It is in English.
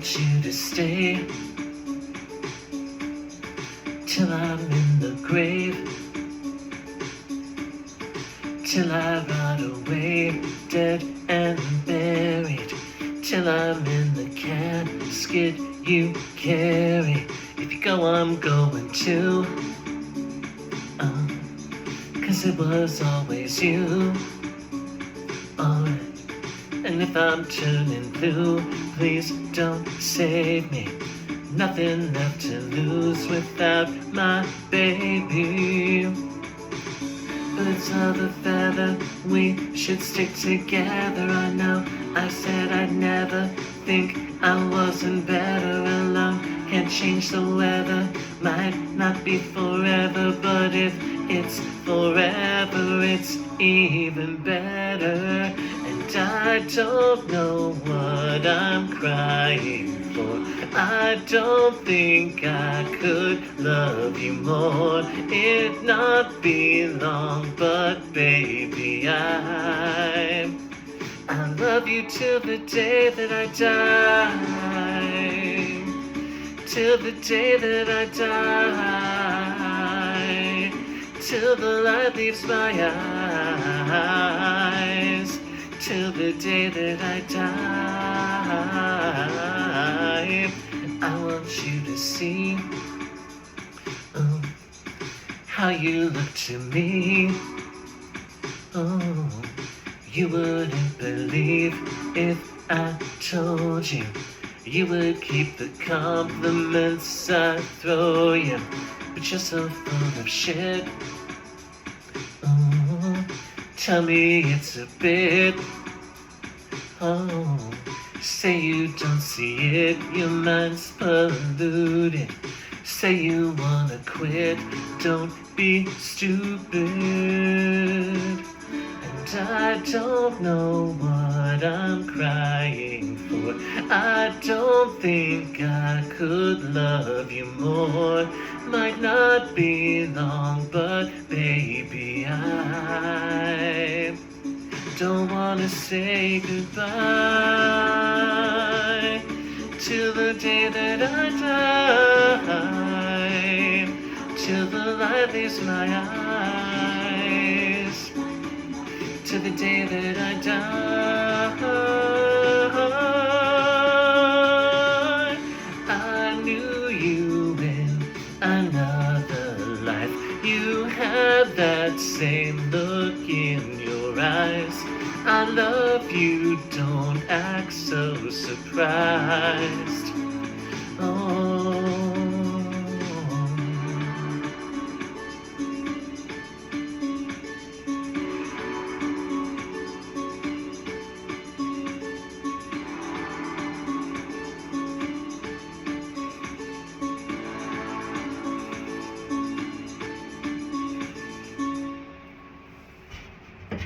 want you to stay till I'm in the grave, till I rot away, dead and buried, till I'm in the casket you carry. If you go, I'm going too, 'cause it was always you. Alright. And if I'm turning blue, please don't save me. Nothing left to lose without my baby. Birds of a feather, we should stick together. I know I said I'd never think I wasn't better alone. Can't change the weather, might not be forever, but if it's forever, it's even better. And I don't know what I'm crying for. I don't think I could love you more. It'd not be long, but baby, I love you till the day that I die. Till the day that I die. Till the light leaves my eyes. Till the day that I die. I want you to see how you look to me. Oh, you wouldn't believe if I told you. You would keep the compliments I throw you, but you're so full of shit. Oh, tell me it's a bit. Oh, say you don't see it, your mind's polluted. Say you wanna quit, don't be stupid. And I don't know what I'm crying for. I don't think I could love you more. Might not be long, but baby, I don't wanna say goodbye till the day that I die, till the light leaves my eyes, till the day that I die. I knew you in another life. You had that same look in your eyes. I love you, don't act so surprised. Oh,